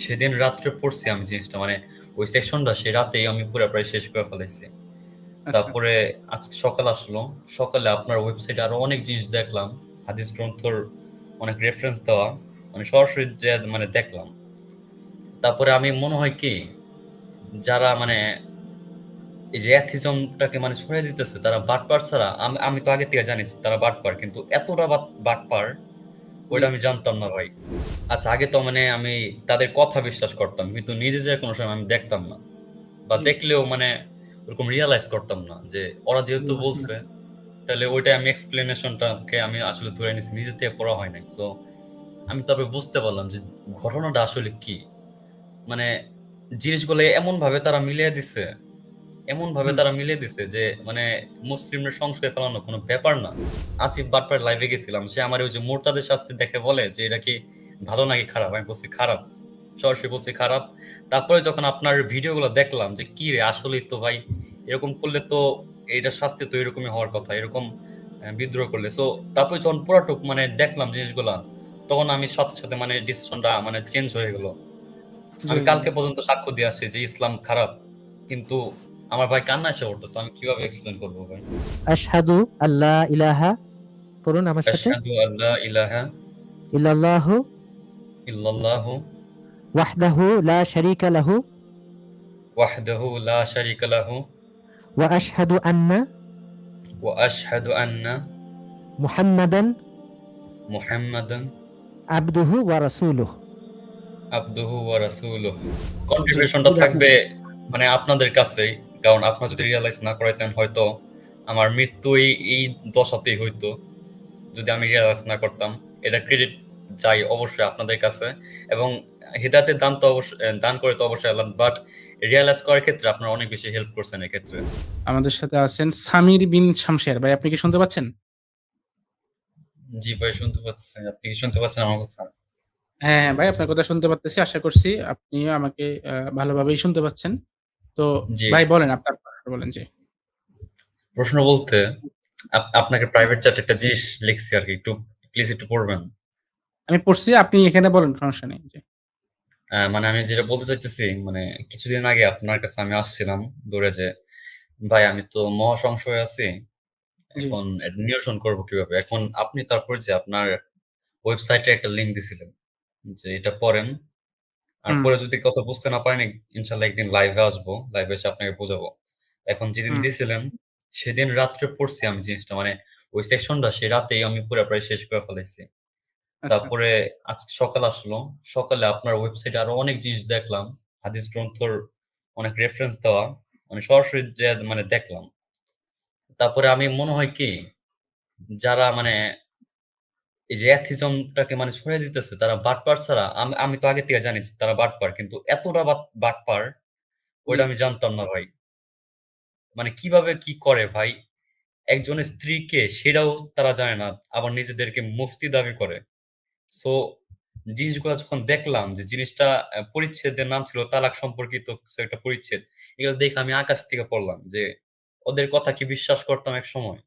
সেদিন রাত্রে পড়ছি আমি জিনিসটা মানে ওই সেকশনটা সে রাতেই আমি পুরা প্রায় শেষ করে ফেলাইছি। আচ্ছা। তারপরে আজকে সকাল আসলো। সকালে আপনার ওয়েবসাইটে আরো অনেক জিনিস দেখলাম। হাদিস গ্রন্থর অনেক রেফারেন্স দেওয়া। আমি সরাসরি যেয়ে মানে দেখলাম। তারপরে আমি মনে হয় কি যারা মানে এই যে অ্যাথিজমটাকে মানে ছড়িয়ে দিতেছে তারা বাটপার ছাড়া আমি তো আগে থেকে জানি তারা বাটপার। কিন্তু এতটা বাটপার জি। ওইটা আমি জানতাম না ভাই। আচ্ছা আগে তো মানে আমি তাদের কথা বিশ্বাস করতাম। কিন্তু নিজে যেয়ে কোনো সময় আমি দেখতাম না। বা জি। দেখলেও মানে ওরকম রিয়ালাইজ করতাম না যে ওরা যেহেতু বুঝতে বলছে পারছি। তাহলে ওইটাই আমি এক্সপ্লেনেশনটাকে আমি আসলে ধরে নিছি। নিজে থেকে পড়া হয় নাই। সো আমি তবে বুঝতে পারলাম যে ঘটনাটা আসলে কি। মানে জিনিসগুলো এমনভাবে তারা মিলিয়ে দিছে এমনভাবে হুম। তারা মিলিয়ে দিছে যে মানে মুসলিমদের সংশয়ে ফেলানো কোনো ব্যাপার না। আসিফ বাটপার লাইভে গেছিলাম। সে আমার ওই যে মুরতাদের শাস্তি দেখে বলে যে এটা কি ভালো নাকি খারাপ? আমি বলছি খারাপ। সরাসরি বলছি খারাপ। তারপরে যখন আপনার ভিডিওগুলো দেখলাম যে কি রে আসলেই তো ভাই এরকম করলে তো এইটার শাস্তি তো এরকমই হওয়ার কথা। এরকম বিদ্রোহ করলে। সো তারপরে যখন পুরাটুক মানে দেখলাম জিনিসগুলা তখন আমি সাথে, সাথে মানে ডিসিশনটা মানে চেঞ্জ হয়ে গেল। জি, আমি জি, জি। কালকে পর্যন্ত সাক্ষ্য দিয়ে আসছি যে ইসলাম খারাপ। কিন্তু আমার ভাই কান্না এসে পড়তেছে। আমি কিভাবে এক্সপ্লেইন করব ভাই? আশহাদু আল্লা ইলাহা পড়ুন আমার সাথে। আশহাদু আল্লা ইলাহা ইল্লাল্লাহু ইল্লাল্লাহু ওয়াহদাহু লা শারীকা লাহু ওয়াহদাহু লা শারীকা লাহু ওয়া আশহাদু আন্না ওয়া আশহাদু আন্না মুহাম্মাদান মুহাম্মাদান আবদুহু ওয়া রাসূলুহু। আবদুহু ওয়া রাসূলুহু। জি। কন্ট্রিবিউশনটা থাকবে মানে আপনাদের কাছেই। কারণ আপনারা যদি রিয়ালাইজ না করাইতেন হয়তো আমার মৃত্যু এই দশাতেই হইতো। যদি আমি রিয়ালাইজ না করতাম। এটা ক্রেডিট চাই অবশ্যই আপনাদের কাছে। এবং হিদায়াতের দান তো দান করে তো অবশ্যই আল্লাহ। বাট রিয়ালাইজ করার ক্ষেত্রে আপনারা অনেক বেশি হেল্প করছেন এক্ষেত্রে। আমাদের সাথে আছেন সামির বিন শামসের। ভাই আপনি কি শুনতে পাচ্ছেন? জি ভাই শুনতে পাচ্ছি। আপনি কি শুনতে পাচ্ছেন আমার কথা? হ্যাঁ, হ্যাঁ ভাই আপনার কথা শুনতে পারতেছি। আশা করছি আপনিও আমাকে ভালোভাবেই শুনতে পাচ্ছেন। তো জি। ভাই বলেন আপনার প্রশ্ন বলেন। জি। প্রশ্ন বলতে আপনাকে প্রাইভেট চ্যাটে একটা জিনিস লিখছি আরকি। একটু প্লিজ একটু পড়বেন। আমি পড়ছি আপনি এখানে বলেন সমস্যা নেই। জি। মানে আমি যেটা বলতে চাইতেছি মানে কিছুদিন আগে আপনার কাছে আমি আসছিলাম দৌড়ে যে, "ভাই আমি তো মহা সংশয়ে আছি। জি। এখন এটা নিরসন করব কিভাবে?" এখন আপনি তারপর যে আপনার ওয়েবসাইটে একটা লিংক দিছিলেন। যে এটা পড়েন। আর হুম, পরে যদি কথা বুঝতে না পারেন ইনশাআল্লাহ একদিন লাইভে আসবো। লাইভে এসে আপনাকে বুঝাবো। এখন যেদিন হুম। দিছিলেন, সেদিন রাত্রে পড়ছি আমি জিনিসটা মানে ওই সেকশনটা সে রাতেই আমি পুরা প্রায় শেষ করে ফেলাইছি। আচ্ছা। তারপরে আজকে সকাল আসলো। সকালে আপনার ওয়েবসাইটে আরো অনেক জিনিস দেখলাম। হাদিস গ্রন্থর অনেক রেফারেন্স দেওয়া। আমি সরাসরি যেয়ে মানে দেখলাম। তারপরে আমি মনে হয় কি যারা মানে এই যে অ্যাথিজমটাকে মানে ছড়িয়ে দিতেছে তারা বাটপার ছাড়া আমি তো আগে থেকে জানি তারা বাটপার। কিন্তু এতটা বাটপার জি। ওইটা আমি জানতাম না ভাই। মানে কিভাবে কি করে ভাই? একজনের স্ত্রীকে সেটাও তারা জানে না। আবার নিজেদেরকে মুফতি দাবি করে। সো জিনিসগুলা যখন দেখলাম যে জিনিসটা পরিচ্ছেদের নাম ছিল তালাক সম্পর্কিত কিছু একটা পরিচ্ছেদ। এগুলো দেখে আমি আকাশ থেকে পড়লাম যে ওদের কথা কি বিশ্বাস করতাম একসময়।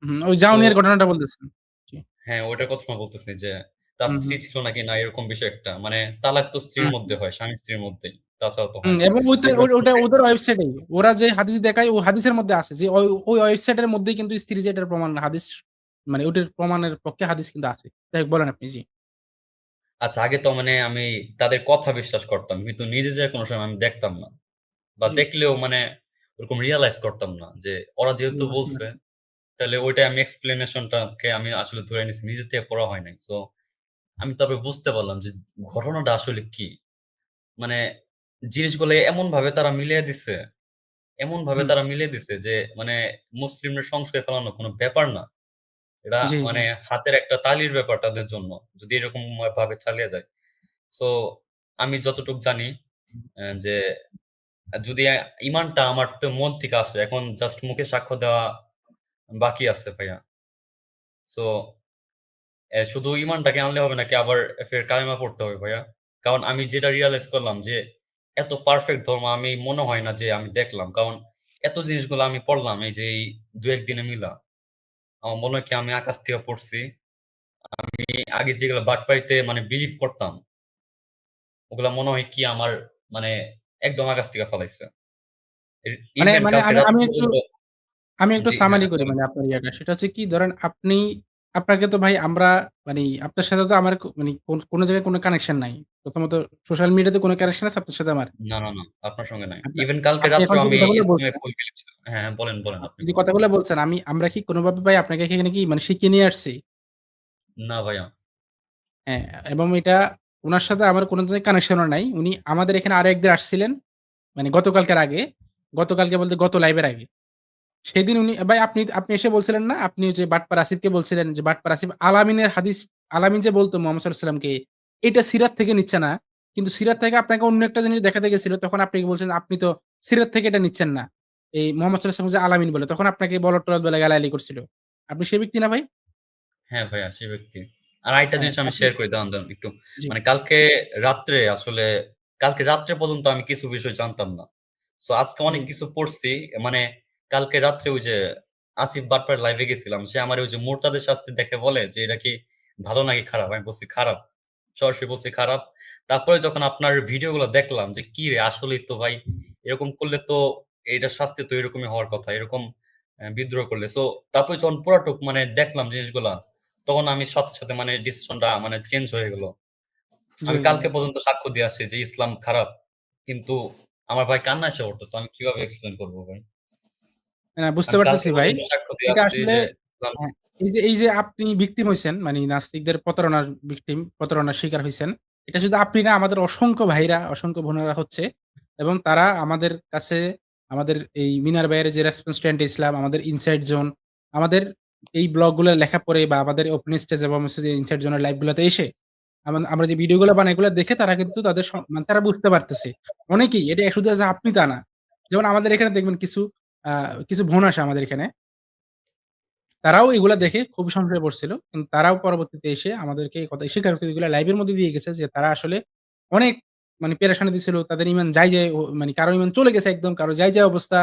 হুম, ওই সো জাওনের ঘটনাটা বলতেছেন। জি। হ্যাঁ, ওটার কথা বলতেছি যে তার হুম, স্ত্রী হুম, ছিল নাকি না এরকম বিষয় একটা। মানে তালাক তো স্ত্রীর হুম, মধ্যে হয়, স্বামী-স্ত্রীর মধ্যেই। তাছাড়া তো হুম। হয় না। এবং সো ওইটা এগুলো যখন ওটা ওদের ওয়েবসাইটেই। ওরা যে হাদিস দেখায় ও হাদিসের মধ্যে আছে যে ওই ওয়েবসাইটের মধ্যেই কিন্তু স্ত্রী যে এটার প্রমাণ হাদিস মানে ওটার প্রমাণের পক্ষে হাদিস কিন্তু আছে। যাই হোক বলেন আপনি। জি। আচ্ছা আগে তো মানে আমি তাদের কথা বিশ্বাস করতাম। কিন্তু নিজে যেয়ে কোনো সময় আমি দেখতাম না। বা জি। দেখলেও মানে ওরকম রিয়ালাইজ করতাম না যে ওরা যেহেতু বুঝতে বলছে, পারছি। তাহলে ওইটাই আমি এক্সপ্লেনেশনটাকে আমি আসলে ধরে নিছি। নিজে থেকে পড়া হয় নাই। সো আমি তারপরে বুঝতে পারলাম যে ঘটনাটা আসলে কি। মানে জিনিসগুলো এমনভাবে তারা মিলিয়ে দিছে হুম। যে মানে মুসলিমদের সংশয়ে ফেলানো কোনো ব্যাপার না। এটা জি, জি। মানে হাতের একটা তালির ব্যাপার তাদের জন্য। যদি এরকম ভাবে চালিয়ে যায়। সো আমি যতটুক জানি যে যদি ইমানটা আমার তো মন থেকে আসে। এখন জাস্ট মুখে সাক্ষ্য দেওয়া বাকি আছে ভাইয়া। সো শুধু ইমানটাকে আনলে হবে নাকি আবার ফের কালেমা পড়তে হবে ভাইয়া? কারণ আমি যেটা রিয়ালাইজ করলাম যে এত পারফেক্ট ধর্ম আমি মনে হয় না যে আমি দেখলাম। কারণ এত জিনিসগুলো আমি পড়লাম এই যে এই ২-১ দিনে মিলা। আমার মনে হয় কি আমি আকাশ থেকে পড়ছি। আমি আগে যেগুলো বাটপাইতে মানে বিলিভ করতাম ওগুলা মনে হয় কি আমার মানে একদম আকাশ থেকে ফালাইছে। মানে ইভেন মানে কালকে আমি রাত আমি একটু পর্যন্ত আমি একটু জি, হ্যাঁ, সামারি হ্যাঁ, করি বলেন। মানে আপনার ইয়াটা। সেটা হচ্ছে কি ধরেন আপনাকে তো ভাই আমরা মানি আপনার সাথে তো আমার মানি কোন জায়গায় কোন কানেকশন নাই। প্রথমত সোশ্যাল মিডিয়াতে কোন কানেকশন আছে আপনার সাথে আমার? না, না, না, আপনার সঙ্গে নাই। আপনার ইভেন কালকে আপনি এখন রাত্রেও যে আমি কথাগুলো ইসলামে বলছেন ফুল বিলিভ ছিল। হ্যাঁ, হ্যাঁ, বলেন, বলেন, আপনি আপনি যে বলেন। কথাগুলো বলছেন আমরা কি কোনভাবে ভাই আপনাকে এখানে কি মানে শিখিয়ে নিয়ে আসছি? না ভাইয়া। হ্যাঁ, এবং এটা উনার সাথে আমার কোন জায়গায় কানেকশনও নাই। উনি আমাদের এখানে আরো একদিন আসছিলেন। মানে গতকালকের আগে। গতকালকে বলতে গত লাইভের আগে। সেদিন উনি ভাই আপনি এসে বলছিলেন না? আপনি ওই যে বাটপার আসিফকে বলছিলেন যে বাটপার আসিফ আলামিনের হাদিস আলামিন যে বলতো মুহাম্মদ সাল্লাল্লাহু আলাইহি ওয়াসাল্লামকে, এটা সিরাত থেকে নিচ্ছে না। কিন্তু সিরাত থেকে আপনাকে অন্য একটা জিনিস দেখাতে গেছিল। তখন আপনি বলছেন আপনি তো সিরাত থেকে এটা নিচ্ছেন না। এই মুহাম্মদ সাল্লাল্লাহু আলাইহি ওয়াসাল্লাম যে আলামিন বলে। তখন আপনাকে বলদ-টলদ বলে গালাগালি করছিল। আপনি সেই ব্যক্তি না ভাই? হ্যাঁ, ভাইয়া সেই ব্যক্তি। আর আরেকটা হ্যাঁ, জিনিস আমি আপনি শেয়ার করি দাঁড়ান, দাঁড়ান একটু। জি, মানে রাত্রে আসলে কালকে রাত্রে পর্যন্ত আমি কিছু বিষয় জানতাম না। সো আজকে জি, অনেক কিছু পড়ছি। মানে কালকে রাত্রে ওই যে আসিফ বাটপার লাইভে গেছিলাম। সে আমারে ওই যে মুরতাদের শাস্তি দেখে বলে যে, "এটা কি ভালো নাকি খারাপ?" আমি বলছি, "খারাপ।" সরাসরি বলছি, "খারাপ।" তারপরে যখন আপনার ভিডিওগুলো দেখলাম যে, কিরে আসলেই তো ভাই এরকম করলে তো এইটার শাস্তি তো এরকমই হওয়ার কথা। এরকম বিদ্রোহ করলে। সো তারপরে যখন পুরাটুক মানে দেখলাম জিনিসগুলা, তখন আমি সাথে, সাথে মানে ডিসিশনটা মানে চেঞ্জ হয়ে গেল। জি, আমি জি। কালকে পর্যন্ত সাক্ষ্য দিয়ে আসছি যে ইসলাম খারাপ। কিন্তু আমার ভাই কান্না এসে পড়তেছে। আমি কিভাবে এক্সপ্লেইন করব ভাই? না বুঝতে আমি কালকে পারতেছি ভাই। পর্যন্ত সাক্ষ্য দিয়ে এটা আসছি আসলে যে ইসলাম হ্যাঁ, এই যে আপনি ভিকটিম হইছেন, মানে নাস্তিকদের প্রতারণার ভিকটিম, প্রতারণার শিকার হইছেন। এটা শুধু আপনি না, আমাদের অসংখ্য ভাইরা, অসংখ্য বোনেরা হচ্ছে এবং তারা আমাদের কাছে আমাদের এই মিনার ভাইয়ের যে রেসপন্স টু ইসলাম, আমাদের ইনসাইড জোন, আমাদের এই ব্লগগুলো লেখা পড়ে বা আমাদের ওপেন স্টেজ এবং হচ্ছে যে ইনসাইড জোনের লাইভ গুলাতে এসে আমরা যে ভিডিওগুলো বানাই এগুলো দেখে তারা কিন্তু তাদের মানে তারা বুঝতে পারতেছে। অনেকেই এটা শুধু যে আপনি তা না। যেমন আমাদের এখানে দেখবেন আ কিছু বোন আসে আমাদের এখানে। তারাও এগুলা দেখে খুব সংশয়ে পড়ছিল। কিন্তু তারাও পরবর্তীতে এসে আমাদেরকে এই কথা স্বীকারোক্তিগুলা লাইভের মধ্যে দিয়ে গেছে যে তারা আসলে অনেক মানে পেরেশানিতে ছিল। তাদের ইমান যায় মানে কারো ইমান চলে গেছে একদম, কারো যায় অবস্থা।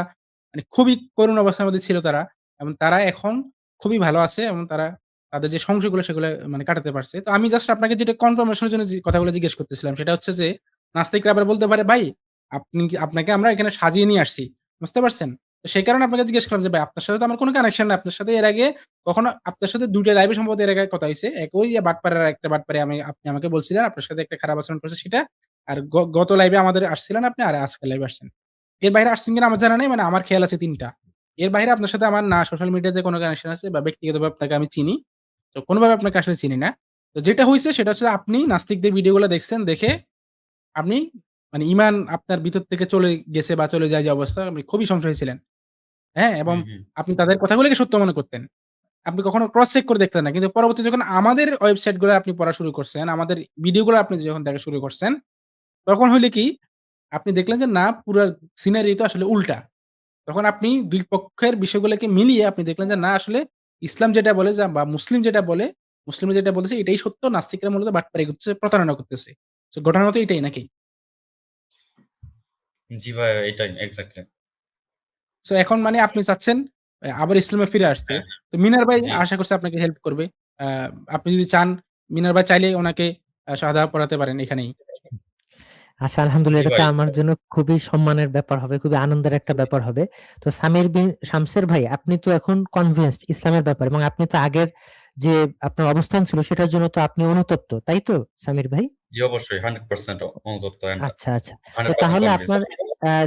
মানে খুবই করুণ অবস্থার মধ্যে ছিল তারা। এবং তারা এখন খুবই ভালো আছে এবং তারা তাদের যে সংশয়গুলো সেগুলো মানে কাটাতে পারছে। তো আমি জাস্ট আপনাকে যেটা কনফার্মেশন এর জন্য যে কথাগুলো জিজ্ঞেস করতেছিলাম সেটা হচ্ছে যে নাস্তিকরা আবার বলতে পারে, "ভাই আপনাকে আমরা এখানে সাজিয়ে নিয়ে আসছি।" বুঝতে পারছেন? তো সেই কারণে আপনাকে জিজ্ঞেস করলাম যে, ভাই আপনার সাথে তো আমার কোন কানেকশন নাই। আপনার সাথে এর আগে কখনো আপনার সাথে ২ টা লাইভে সম্ভবত এর আগে কথা হইছে। এক ওই বাটপাড়ার একটা বাটপাড়ি আপনি আমাকে বলছিলেন আপনার সাথে একটা খারাপ আচরণ করছে সেটা। আর গত লাইভে আমাদের আসছিলেন আপনি আর আজকের লাইভে আসছেন। এর বাইরে আসছেন কিনা আমার জানা নাই। মানে আমার খেয়াল আছে ৩ টা। এর বাইরে আপনার সাথে আমার না সোশ্যাল মিডিয়াতে কোন কানেকশন আছে বা ব্যক্তিগতভাবে আপনাকে আমি চিনি। তো কোনভাবে আপনাকে আসলে চিনি না। তো যেটা হইছে সেটা হচ্ছে আপনি নাস্তিকদের ভিডিওগুলো দেখছেন, দেখে আপনি মানে ইমান আপনার ভিতর থেকে চলে গেছে বা চলে যায় যে অবস্থা আপনি খুবই সংশয়ী ছিলেন। হ্যাঁ? এবং হুম, হুম। আপনি তাদের কথাগুলোকে সত্য মনে করতেন। আপনি কখনো ক্রস চেক করে দেখতেন না। কিন্তু পরবর্তী যখন আমাদের ওয়েবসাইট গুলো আপনি পড়া শুরু করছেন, আমাদের ভিডিওগুলো আপনি যখন দেখা শুরু করছেন, তখন হইলে কি আপনি দেখলেন যে না পুরা সিনারি তো আসলে উল্টা। তখন আপনি ২ পক্ষের বিষয়গুলোকে মিলিয়ে আপনি দেখলেন যে না আসলে ইসলাম যেটা বলে বা মুসলিম যেটা বলে, মুসলিমরা যেটা বলেছে এটাই সত্য। নাস্তিকরা মূলত বাটপারি করতেছে, প্রতারণা করতেছে। সো ঘটনা তো এটাই নাকি? জি ভাই এটাই এক্সাক্টলি। সো এখন মানে আপনি চাচ্ছেন আবার ইসলামে ফিরে আসতে। হ্যাঁ, তো মিনার ভাই জি। আশা করছি আপনাকে হেল্প করবে। আ আপনি যদি চান মিনার ভাই চাইলে উনাকে শাহাদা পড়াতে পারেন এখানেই। আচ্ছা আলহামদুলিল্লাহ জি এটা তো ভাই। আমার জন্য খুবই সম্মানের ব্যাপার হবে, খুবই আনন্দের একটা ব্যাপার হবে। তো সামির বিন শামসের ভাই আপনি তো এখন কনভিন্সড ইসলামের ব্যাপারে এবং আপনি তো আগের যে আপনার অবস্থান ছিল সেটার জন্য তো আপনি অনুতপ্ত, তাই তো সামির ভাই? জি অবশ্যই 100% অনুতপ্ত অ্যান্ড আচ্ছা, আচ্ছা। তো 100% তাহলে কনভিন্স। আপনার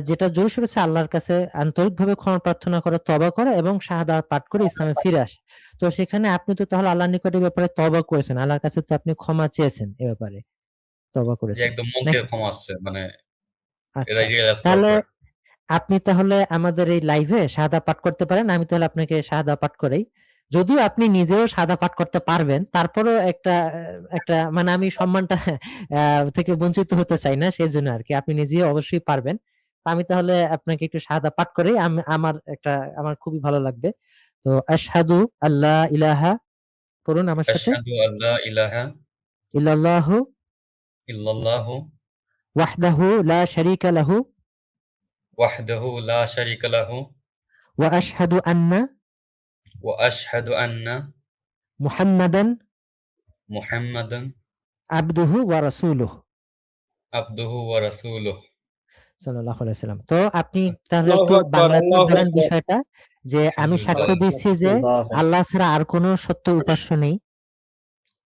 যেটা জরুরি সেটা হচ্ছে আল্লাহর কাছে আন্তরিকভাবে ক্ষমা প্রার্থনা করা, তওবা করা এবং শাহাদাত পাঠ করে ইসলামে ফিরে আসা। তো সেখানে আপনি তো তাহলে আল্লাহর নিকট এ ব্যাপারে তওবা করেছেন। আল্লাহর কাছে তো আপনি ক্ষমা চেয়েছেন এ ব্যাপারে। তওবা জি করেছেন। একদম মন থেকে নাকি? ক্ষমা আসছে। মানে আচ্ছা, এরা আচ্ছা। রিয়ালাইজ করার তাহলে পরে। আপনি তাহলে আমাদের এই লাইভে শাহাদা পাঠ করতে পারেন। আমি তাহলে আপনাকে শাহাদা পাঠ করাই। যদিও আপনি নিজেও শাহাদা পাঠ করতে পারবেন, তারপরেও একটা মানে আমি সম্মানটা থেকে বঞ্চিত হতে চাই না, সেজন্য আরকি। আপনি নিজেও অবশ্যই পারবেন। তো আমি তাহলে আপনাকে একটু শাহাদা পাঠ করাই। আমার খুবই ভালো লাগবে। তো আশহাদু আল্লা ইলাহা পড়ুন আমার সাথে। আশহাদু আল্লা ইলাহা ইল্লাল্লাহু ইল্লাল্লাহু ওয়াহদাহু লা শারীকা লাহু ওয়াহদাহু লা শারীকা লাহু ওয়া আশহাদু আন্না ওয়া আশহাদু আন্না মুহাম্মাদান মুহাম্মাদান আবদুহু ওয়া রাসূলুহু। আবদুহু ওয়া রাসূলুহু। সাল্লাল্লাহু আলাইহি ওয়াসাল্লাম। তো আপনি তাহলে আল্লাহু একটু আকবার, বাংলাতে আল্লাহু বলেন আকবার। বিষয়টা যে, আমি সাক্ষ্য আলহামদুলিল্লাহ। দিচ্ছি যে আল্লাহ ছাড়া আর কোনো সত্য উপাস্য নেই।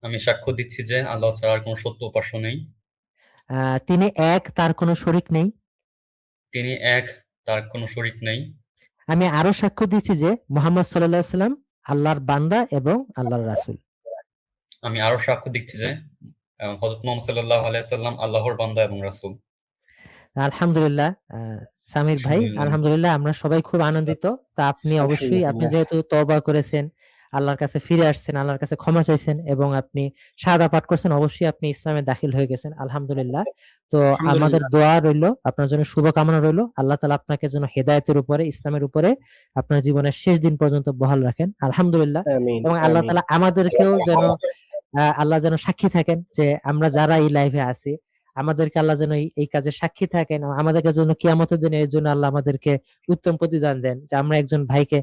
আমি সাক্ষ্য দিচ্ছি যে আল্লাহ ছাড়া আর কোন সত্য উপাস্য নেই। তিনি এক, তার কোনো শরীক নেই। তিনি এক, তার কোন শরীক নেই। আমি আরো সাক্ষ্য দিচ্ছি যে মুহাম্মদ সাল্লাল্লাহু আলাইহি ওয়াসাল্লাম আল্লাহর বান্দা এবং আল্লাহর রাসূল। আমি আরো সাক্ষ্য দিচ্ছি যে হযরত মুহাম্মদ সাল্লাল্লাহু আলাইহি ওয়াসাল্লাম আল্লাহর বান্দা এবং রাসূল। আলহামদুলিল্লাহ সামির ভাই, আলহামদুলিল্লাহ। আলহামদুলিল্লাহ আমরা সবাই খুব আনন্দিত। তা আপনি অবশ্যই আপনি আলহামদুলিল্লাহ। যেহেতু তওবা করেছেন, আল্লাহর কাছে ফিরে আসছেন, আল্লাহর কাছে ক্ষমা চাইছেন এবং আপনি শাহাদা পাঠ করছেন, অবশ্যই আপনি ইসলামে দাখিল হয়ে গেছেন। আলহামদুলিল্লাহ। তো আমাদের আলহামদুলিল্লাহ। দোয়া রইলো, আপনার জন্য শুভকামনা রইলো। আল্লাহ তাআলা আপনাকে যেন হেদায়েতের উপরে, ইসলামের উপরে আপনার জীবনের শেষ দিন পর্যন্ত বহাল রাখেন। আলহামদুলিল্লাহ। আমিন, এবং আল্লাহ আমিন। তাআলা আমাদেরকেও যেন আল্লাহ যেন সাক্ষী থাকেন যে আমরা যারা এই লাইভে আছি, আমাদেরকে আল্লাহ যেন এই কাজে সাক্ষী থাকেন। আমাদেরকে যেন কিয়ামতের দিনে এর জন্য আল্লাহ আমাদেরকে উত্তম প্রতিদান দেন। যে আমরা একজন ভাইকে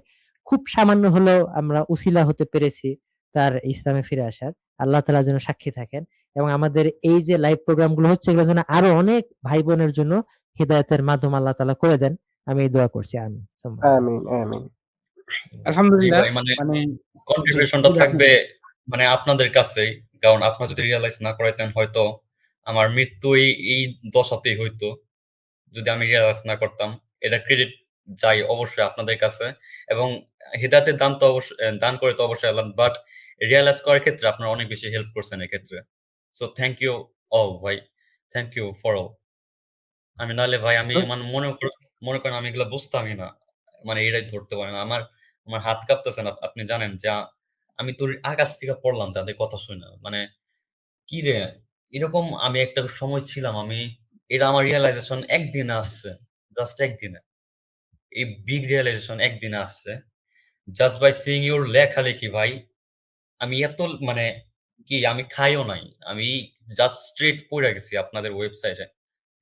খুব সামান্য হলেও আমরা উসিলা হতে পেরেছি তার ইসলামে ফিরে আসার। আল্লাহ তাআলা যেন সাক্ষী থাকেন এবং আমাদের এই যে লাইভ প্রোগ্রাম গুলো হচ্ছে এগুলো যেন আরো অনেক ভাই বোনের জন্য হিদায়াতের মাধ্যম আল্লাহ তাআলা করে দেন। আমি এই দোয়া করছি। আমিন। সুম্মা আমিন। আমিন, আমিন। জি আলহামদুলিল্লাহ। ভাই, মানে মানে জি, কন্ট্রিবিউশনটা জি, আপনি থাকবে মানে আপনাদের কাছেই। কারণ আপনারা যদি রিয়ালাইজ না করাইতেন হয়তো আমার মৃত্যু এই দশাতেই হইতো। যদি আমি রিয়ালাইজ না করতাম। এটা ক্রেডিট যায় অবশ্যই আপনাদের কাছে এবং হিদায়াতের দান তো দান করে তো অবশ্যই আল্লাহ। বাট রিয়ালাইজ করার ক্ষেত্রে আপনারা অনেক বেশি হেল্প করছেন এক্ষেত্রে। সো থ্যাংক ইউ অল ভাই। Thank you for all. আমি নাহলে ভাই আমি মানে মনে করেন আমি এগুলা বুঝতামই না। মানে এটাই ধরতে পারি না। আমার হাত কাঁপতেছে না। আপনি জানেন যে আমি তো আকাশ থেকে পড়লাম তাদের কথা শুইনা। মানে কিরে! এরকম আমি একটা সময় ছিলাম এটা আমার রিয়ালাইজেশন একদিনে আসছে। জাস্ট একদিনে। এই বিগ রিয়ালাইজেশন একদিনে আসছে। জাস্ট বাই সিইং ইউর লেখালেখি ভাই। আমি এত মানে আমি খাইও নাই। আমি জাস্ট স্ট্রেইট পইড়া গেছি আপনাদের ওয়েবসাইটে।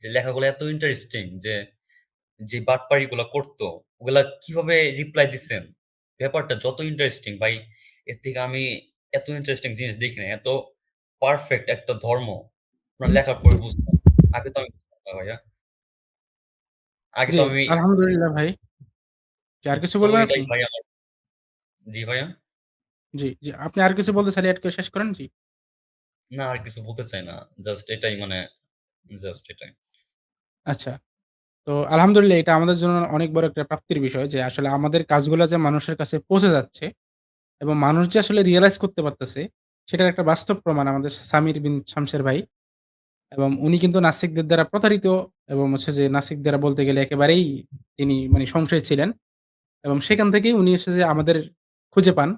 যে লেখাগুলো এত ইন্টারেস্টিং যে বাটপাড়িগুলা করতো, ওগুলা কিভাবে রিপ্লাই দিছেন? ব্যাপারটা যত ইন্টারেস্টিং ভাই, এর থেকে আমি এত ইন্টারেস্টিং জিনিস দেখি নাই। এত পারফেক্ট একটা ধর্ম আপনার লেখার পরে বুঝলাম। আগে তো আমি বুঝতাম না ভাইয়া। আগে জি, তো আমি আলহামদুলিল্লাহ ভাই। জি, আর কিছু সো বলবেন এটাই আপনি? ভাই আমার জি ভাইয়া? জি, জি। আপনি আর কিছু বলতে চাইলে এড করে শেষ করেন। জি। না আর কিছু বলতে চাই না। জাস্ট এটাই মানে জাস্ট এটাই। আচ্ছা। তো আলহামদুলিল্লাহ এটা আমাদের জন্য অনেক বড় একটা প্রাপ্তির বিষয় যে আসলে আমাদের কাজগুলা যে মানুষের কাছে পৌঁছে যাচ্ছে এবং মানুষ যে আসলে রিয়ালাইজ করতে পারতেছে সেটার একটা বাস্তব প্রমাণ আমাদের সামির বিন শামসের ভাই। এবং উনি কিন্তু নাস্তিকদের দ্বারা প্রতারিত এবং হচ্ছে যে নাস্তিক দ্বারা বলতে গেলে একেবারেই তিনি মানে সংশয়ে ছিলেন। এবং সেখান থেকেই উনি হচ্ছে যে আমাদের খুঁজে পান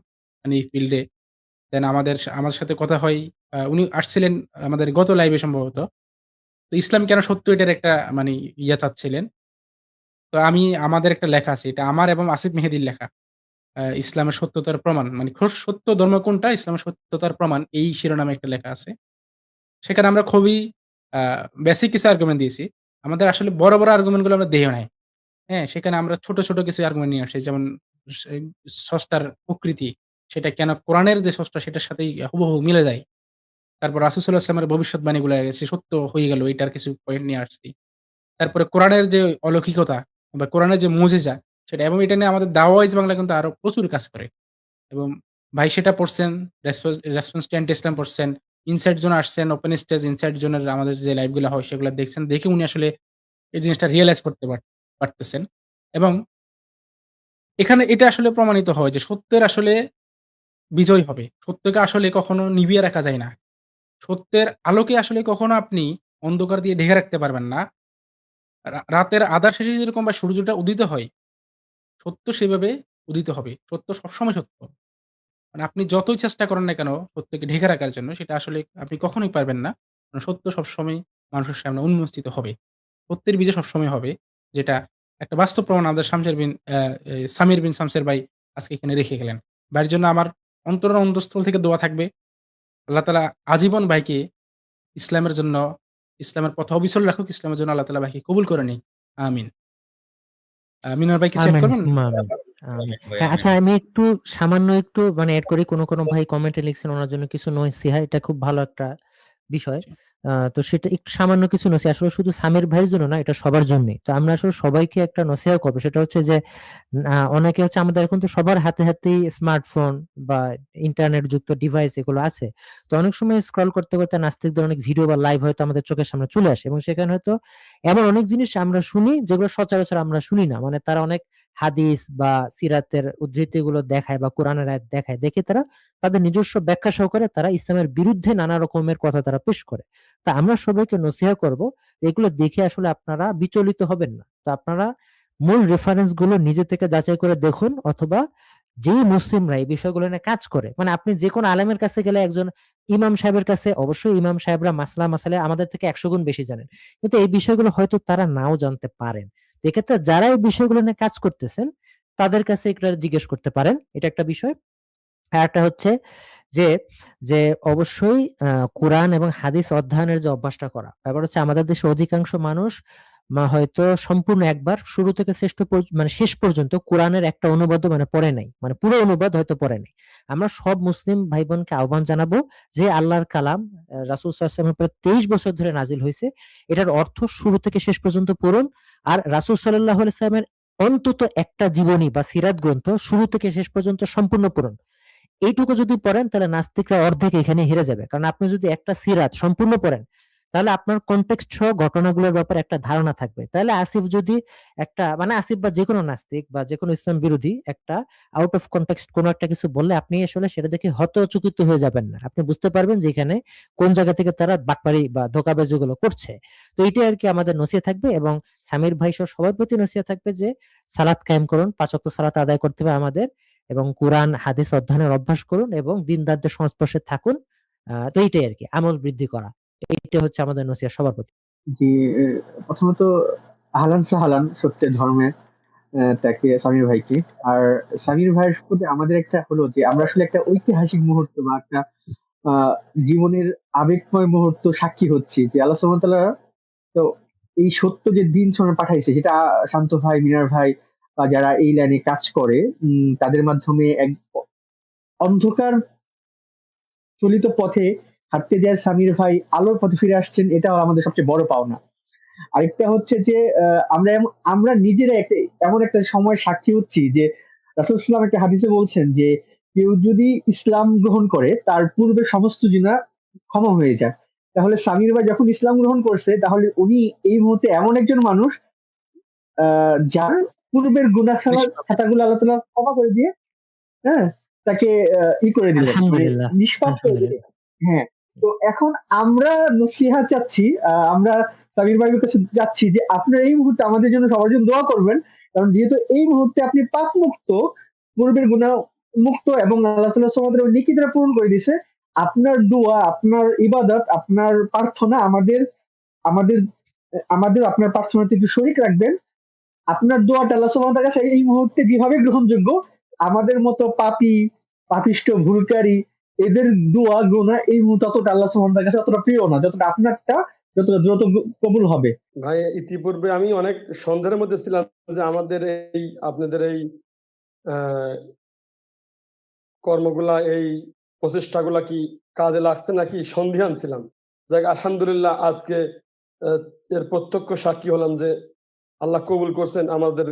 মানে এই ফিল্ডে। দেন আমার সাথে কথা হয়। উনি আসছিলেন আমাদের গত লাইভে সম্ভবত। তো ইসলাম কেন সত্য এটার একটা মানে চাচ্ছিলেন। তো আমাদের একটা লেখা আছে। এটা আমার এবং আসিফ মেহেদীর লেখা। ইসলামের সত্যতার প্রমাণ। মানে সত্য ধর্ম কোনটা? ইসলামের সত্যতার প্রমাণ এই শিরোনামে একটা লেখা আছে। সেখানে আমরা খুবই আ বেসিক কিছু আর্গুমেন্ট দিয়েছি। আমাদের আসলে বড়, বড় আর্গুমেন্ট গুলো আমরা দেইও নাই। হ্যাঁ? সেখানে আমরা ছোট, ছোট কিছু আর্গুমেন্ট নিয়ে আসি। যেমন সে স্রষ্টার প্রকৃতি। সেটা কেন কোরআনের যে স্রষ্টা সেটার সাথেই হুবহু মিলে যায়। তারপর রাসূল সাল্লাল্লাহু আলাইহি ওয়াসাল্লামের ভবিষ্যৎবাণীগুলা সে সত্য হয়ে গেল এটার কিছু পয়েন্ট নিয়ে আসছি। তারপরে কোরআনের যে অলৌকিকতা বা কোরআনের যে মুজিজা সেটা এবং এটা নিয়ে আমাদের দাওয়া ওয়াইজ বাংলা কিন্তু আরো প্রচুর কাজ করে। এবং ভাই সেটা পড়ছেন, রেসপন্স টু অ্যান্টি ইসলাম পড়ছেন, ইনসাইট জোন আসছেন, ওপেন স্টেজ ইনসাইট জোনের আমাদের যে লাইভ গুলা হয় সেগুলা দেখছেন। দেখে উনি আসলে এই জিনিসটা রিয়ালাইজ করতে পারতেছেন। এবং এখানে এটা আসলে প্রমাণিত হয় যে সত্যের আসলে বিজয় হবে। সত্যকে আসলে কখনো নিভিয়ে রাখা যায় না। সত্যের আলোকে আসলে কখনো আপনি অন্ধকার দিয়ে ঢেকে রাখতে পারবেন না। রাতের আঁধার শেষে যেরকম বা সূর্যটা উদিত হয়, সত্য সেভাবে উদিত হবে। সত্য সবসময় সত্য। মানে আপনি যতই চেষ্টা করেন না কেন সত্যকে ঢেকে রাখার জন্য সেটা আসলে আপনি কখনোই পারবেন না। কারণ সত্য সবসময় মানুষের সামনে উন্মোচিত হবে। সত্যের বিজয় সবসময় হবে। যেটা একটা বাস্তব প্রমাণ আমাদের শামসের বিন অ্যা এ সামির বিন শামসের ভাই আজকে এখানে রেখে গেলেন। ভাইয়ের জন্য আমার অন্তরের অন্তঃস্থল থেকে দোয়া থাকবে। আল্লাহ তাআলা আজীবন ভাইকে ইসলামের জন্য ইসলামের পথে অবিচল রাখুক। ইসলামের জন্য আল্লাহ তাআলা ভাইকে কবুল করে নিক। আমিন। মিনার ভাই কিছু এড আমিন করবেন? সুম্মা আমিন। আমিন। আমিন ভাই হ্যাঁ, আমিন। আচ্ছা আমি একটু সামান্য একটু মানে এড করি কোন ভাই কমেন্টে লিখছেন ওনার জন্য কিছু নসিহা। এটা খুব ভালো একটা বিষয়। জি। তো সেটা একটু সামান্য কিছু নসিহত, আসলে শুধু সামির ভাইয়ের জন্য না, এটা সবার জন্যই। তো আমরা আসলে সবাইকে একটা নসিহত করবো, সেটা হচ্ছে যে অনেকে হচ্ছে আমাদের এখন তো সবার হাতে হাতেই স্মার্টফোন বা ইন্টারনেট যুক্ত ডিভাইস এগুলো আছে। তো অনেক সময় স্ক্রল করতে করতে নাস্তিকদের অনেক ভিডিও বা লাইভ হয়তো আমাদের চোখের সামনে চলে আসে, এবং সেখানে হয়তো এমন অনেক জিনিস আমরা শুনি যেগুলো সচরাচর আমরা শুনি না। মানে তারা অনেক হাদিস বা সিরাতের উদ্ধৃতি গুলো দেখায় বা কোরআনের আয়াত দেখায়, দেখে তারা তাদের নিজস্ব ব্যাখ্যা সহকারে তারা ইসলামের বিরুদ্ধে নানা রকমের কথা তারা পেশ করে। তা আমরা সবাইকে নসিহত করব, এগুলো দেখে আসলে আপনারা বিচলিত হবেন না। তো আপনারা মূল রেফারেন্স গুলো নিজে থেকে যাচাই করে দেখুন, অথবা যে মুসলিমরা এই বিষয়গুলো নিয়ে কাজ করে, মানে আপনি যে কোনো আলেমের কাছে গেলে, একজন ইমাম সাহেবের কাছে, অবশ্যই ইমাম সাহেবরা মাসালে আমাদের থেকে 100 গুণ বেশি জানেন, কিন্তু এই বিষয়গুলো হয়তো তারা নাও জানতে পারেন। তো এক্ষেত্রে যারা এই বিষয়গুলো নিয়ে কাজ করতেছেন তাদের কাছে এটা জিজ্ঞেস করতে পারেন, এটা একটা বিষয়। আর একটা হচ্ছে যে যে অবশ্যই কোরআন এবং হাদিস অধ্যয়নের যে অভ্যাসটা করা। ব্যাপার হচ্ছে আমাদের দেশে অধিকাংশ মানুষ হয়তো সম্পূর্ণ একবার শুরু থেকে মানে শেষ পর্যন্ত কোরআনের একটা অনুবাদ মানে পড়ে নাই, মানে পুরো অনুবাদ হয়তো পড়ে নাই। আমরা সব মুসলিম ভাই বোনকে আহ্বান জানাবো যে আল্লাহর কালাম রাসূল সাল্লাল্লাহু আলাইহি ওয়াসাল্লামের প্রায় 23 বছর ধরে নাজিল হয়েছে, এটার অর্থ শুরু থেকে শেষ পর্যন্ত পড়ুন। আর রাসূল সাল্লাল্লাহু আলাইহি ওয়াসাল্লামের অন্তত একটা জীবনী বা সিরাত গ্রন্থ শুরু থেকে শেষ পর্যন্ত সম্পূর্ণ পড়ুন। এইটুকু যদি পড়েন তাহলে নাস্তিকরা অর্ধেক এখানে হেরে যাবে। কারণ আপনি যদি একটা সিরাত সম্পূর্ণ পড়েন, তাহলে আপনার কনটেক্সট সহ ঘটনাগুলোর ব্যাপারে একটা ধারণা থাকবে। তাহলে আসিফ যদি একটা, মানে আসিফ বা যেকোনো নাস্তিক বা যেকোনো ইসলাম বিরোধী একটা আউট অফ কনটেক্সট কোনো একটা কিছু বললে, আপনি আসলে সেটা দেখে হতচকিত হয়ে যাবেন না। আপনি বুঝতে পারবেন যে এখানে কোন জায়গা থেকে তারা বাটপারি বা ধোঁকাবাজি গুলো করছে। তো এইটাই আর কি আমাদের নসিহত থাকবে, এবং সামির ভাই সহ সবার প্রতি নসিহত থাকবে যে সালাত কায়েম করুন, 5 ওয়াক্ত সালাত আদায় করতে হবে আমাদের, এবং কোরআন হাদিস অধ্যয়নের অভ্যাস করুন এবং দিনদারদের সংস্পর্শে থাকুন। তো এইটাই আরকি, আমল বৃদ্ধি করা। এইটা হচ্ছে আমাদের নসিহত সবার প্রতি। জি, প্রথমত আহলান সাহলান সত্যের ধর্মে তাকে সামির ভাইকে। আর সামির ভাইয়ের প্রতি আমাদের একটা হলো যে আমরা আসলে একটা ঐতিহাসিক মুহূর্ত বা একটা আহ জীবনের আবেগময় মুহূর্ত সাক্ষী হচ্ছি যে আল্লাহ সুবহানাহু ওয়া তাআলা তো এই সত্য যে দিন সময় পাঠাইছে সেটা শান্ত ভাই, মিনার ভাই বা যারা এই লাইনে কাজ করে তাদের মাধ্যমে এক অন্ধকার চলিত পথে হাঁটতে যায় সামির ভাই আলোর পথে ফিরে আসছেন, এটাও আমাদের সবচেয়ে বড় পাওনা। আরেকটা হচ্ছে যে আমরা নিজেরা এমন একটা সময় সাক্ষী হচ্ছি যে রাসূল সাল্লাল্লাহু আলাইহি ওয়াসাল্লাম একটা হাদিসে বলছেন যে কেউ যদি ইসলাম গ্রহণ করে তার পূর্বে সমস্ত জিনা ক্ষমা হয়ে যায়। তাহলে সামির ভাই যখন ইসলাম গ্রহণ করছে তাহলে উনি এই মুহূর্তে এমন একজন মানুষ যার পূর্বের গুনাহ নিষ্পাপ। খাতাগুলো আল্লাহ তাআলা ক্ষমা করে দিয়ে, হ্যাঁ, তাকে ই করে দিলেন, মানে আলহামদুলিল্লাহ, নিষ্পাপ করে দিলেন। আলহামদুলিল্লাহ। হ্যাঁ, তো এখন আমরা নসিহা চাচ্ছি, আমরা সামির ভাইয়ের কাছে যাচ্ছি যে আপনারা এই মুহূর্তে আমাদের জন্য সবার জন্য দোয়া করবেন। কারণ যেহেতু এই মুহূর্তে আপনি পাপ মুক্ত, পূর্বের গুনাহ মুক্ত এবং আল্লাহ তাআলা তোমাদের নেকি দ্বারা পূরণ করে দিয়েছে। আপনার দোয়া, আপনার ইবাদত, আপনার প্রার্থনা আমাদের আমাদের আমাদের আপনার প্রার্থনাতে একটু শরীক রাখবেন। আপনার দোয়াটা আল্লাহ সুবহানাহু ওয়া তাআলার কাছে এই মুহূর্তে যেভাবে গ্রহণযোগ্য, আমাদের মতো পাপিষ্ঠ, ভুলকারী এদের দোয়া গুনাহ এই মুহূর্তে অতটা আল্লাহ সুবহানাহু ওয়া তাআলার কাছে অতটা প্রিয় না, যতটা আপনারটা যতটা দ্রুত কবুল হবে। ভাই, ইতিপূর্বে আমি অনেক সন্দেহের মধ্যে ছিলাম যে আমাদের এই আপনাদের এই আহ, কর্মগুলা, এই প্রচেষ্টাগুলা কি কাজে লাগছে নাকি সন্দিহান ছিলাম। যাক, আলহামদুলিল্লাহ আজকে এর প্রত্যক্ষ সাক্ষী হলাম যে আল্লাহ কবুল করছেন আমাদের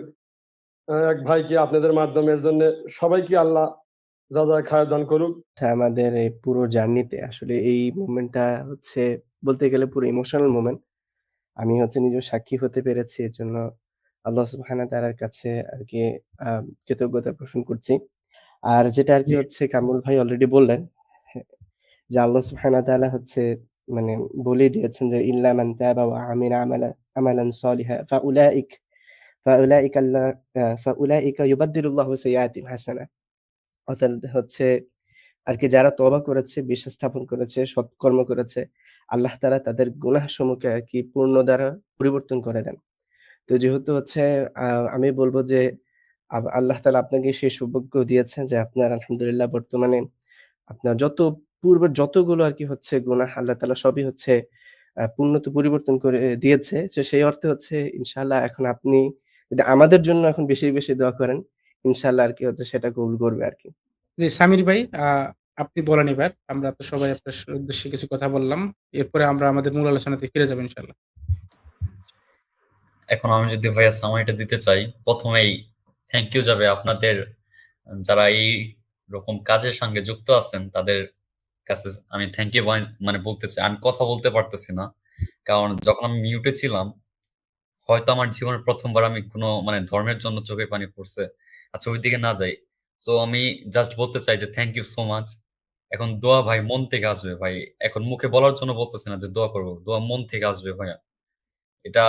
এক ভাইকে আপনাদের মাধ্যমে। এর জন্য সবাইকে আল্লাহ যা যা খায় দান করুক। আমাদের এই পুরো জার্নিতে আসলে এই মোমেন্টটা হচ্ছে বলতে গেলে পুরো ইমোশনাল মোমেন্ট। আমি হচ্ছে নিজেও সাক্ষী হতে পেরেছি, এর জন্য আল্লাহ সুবহানাহু ওয়া তাআলার কাছে আর কি কৃতজ্ঞতা পোষণ করছি। আর যেটা আর কি জি। হচ্ছে কামরুল ভাই অলরেডি বললেন, হ্যাঁ, যে আল্লাহ সুবহানাহু ওয়া তাআলা হচ্ছে মানে বলেই দিয়েছেন যে ইল্লা মান তাবা ওয়া আমিলা আমালান সলিহা ফাউলাইকা ইউবাদদিলুল্লাহু সাইয়্যাতিহিম হাসানা। অর্থাৎ হচ্ছে আর কি যারা তওবা করেছে, বিশ্বাস স্থাপন করেছে, সৎকর্ম করেছে, আল্লাহ তাআলা তাদের গুনাহসমূহকে আর কি পূর্ণ দ্বারা পরিবর্তন করে দেন। তো যেহেতু হচ্ছে আ আমি বলব যে আল্লাহ তাআলা আপনাকে সেই সৌভাগ্য দিয়েছেন যে আপনার আলহামদুলিল্লাহ বর্তমানে আপনার পূর্বের যতগুলো আর কি হচ্ছে গুনাহ আল্লাহ তাআলা সবই হচ্ছে পরিবর্তন করে দিয়েছে। তো সেই অর্থে হচ্ছে ইনশাআল্লাহ এখন আপনি যদি আমাদের জন্য এখন বেশি, বেশি দোয়া করেন, ইনশাআল্লাহ আর কি হচ্ছে সেটা কবুল করবে আরকি। জি, সামির ভাই আপনি বলেন এবার। আমরা তো সবাই আপনার উদ্দেশ্যে কিছু কথা বললাম। এরপরে আমরা আমাদের মূল আলোচনাতে ফিরে যাব ইনশাআল্লাহ। এখন আমি যদি ভাইয়া সামারিটা দিতে চাই, ১ম এই থ্যাংক ইউ যাবে আপনাদের যারা এই রকম কাজের সঙ্গে যুক্ত আছেন তাদের কাছে আমি থ্যাংক ইউ মানে বলতে চাই। আমি কথা বলতে পারতেছি না। কারণ যখন আমি মিউটে ছিলাম, হয়তো আমার জীবনের ১ম বার আমি কোনো মানে ধর্মের জন্য চোখে পানি পড়ছে। আচ্ছা ওইদিকে না যাই। সো আমি জাস্ট বলতে চাই যে থ্যাংক ইউ সো মাচ। এখন দোয়া ভাই মন থেকে আসবে ভাই। এখন মুখে বলার জন্য বলতেছি না যে দোয়া করব। দোয়া মন থেকে আসবে ভাইয়া। এটা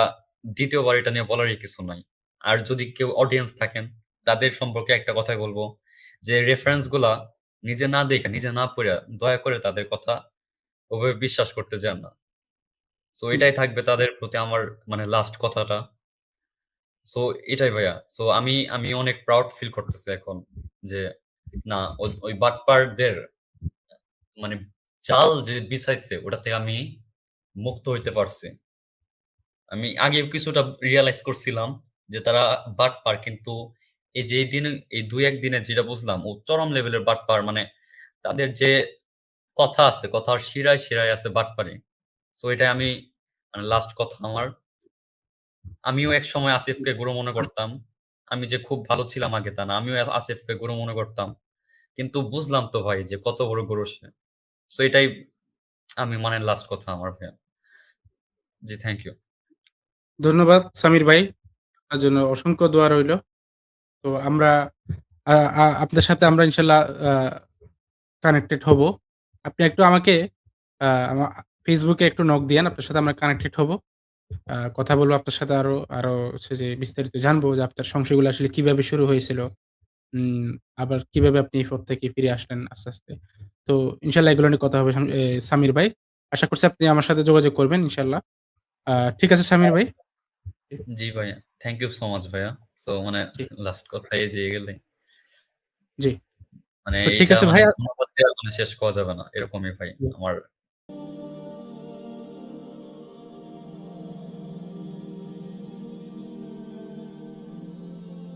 ২য় বার এটা নিয়ে বলারই কিছু নাই। আর যদি কেউ অডিয়েন্স থাকেন, তাদের সম্পর্কে একটা কথাই বলব যে রেফারেন্স গুলা নিজে না দেখে, নিজে না পইড়া দয়া করে তাদের কথা ওভাবে বিশ্বাস করতে যান না। সো জি। এটাই থাকবে তাদের প্রতি আমার মানে লাস্ট কথাটা। সো এটাই ভাইয়া। সো আমি অনেক প্রাউড ফিল করতেছি এখন যে না ওই বাটপারদের মানে জাল যে বিছাইছে ওটা থেকে আমি মুক্ত হইতে পারছি। আমি আগেও কিছুটা রিয়ালাইজ করছিলাম যে তারা বাটপার কিন্তু এই যে এই দিনে এই ২-১ দিনে যেটা বুঝলাম ও চরম লেভেলের বাটপার মানে তাদের যে কথা আছে, কথার শিরায়, শিরায় আছে বাটপারি। সো এটাই আমি মানে লাস্ট কথা আমার। আমিও একসময় আসিফকে গুরু মনে করতাম। আমি যে খুব ভালো ছিলাম আগে তা না। আমিও আসিফকে গুরু মনে করতাম। কিন্তু বুঝলাম তো ভাই যে কত বড় গুরু সে। সো এটাই আমি মানে লাস্ট কথা আমার ভাইয়া। জি থ্যাংক ইউ। ধন্যবাদ সামির ভাই। আপনার জন্য অসংখ্য দোয়া রইলো। তো আমরা আ আ আপনার সাথে আমরা ইনশাআল্লাহ কানেক্টেড হবো। আপনি একটু আমাকে আমা ফেসবুকে একটু নক দিয়েন। আপনার সাথে আমরা কানেক্টেড হবো। কথা বলবো আপনার সাথে আরো হচ্ছে যে বিস্তারিত জানবো যে আপনার সংশয়গুলো আসলে কিভাবে শুরু হয়েছিল। উম আবার কিভাবে আপনি এই পথ থেকে ফিরে আসলেন আস্তে, আস্তে। তো ইনশাআল্লাহ এগুলো নিয়ে কথা হবে সামির ভাই। আশা করছি আপনি আমার সাথে যোগাযোগ করবেন ইনশাআল্লাহ। ঠিক আছে সামির ভাই। জি ভাইয়া। থ্যাংক ইউ সো মাচ ভাইয়া। সো মানে জি, লাস্ট কথায় যে গেলে জি। মানে তো ঠিক এইটা আছে মানে ভাই। ধন্যবাদ দেওয়া মানে শেষ করা যাবে না। এরকমই ভাই জি। আমার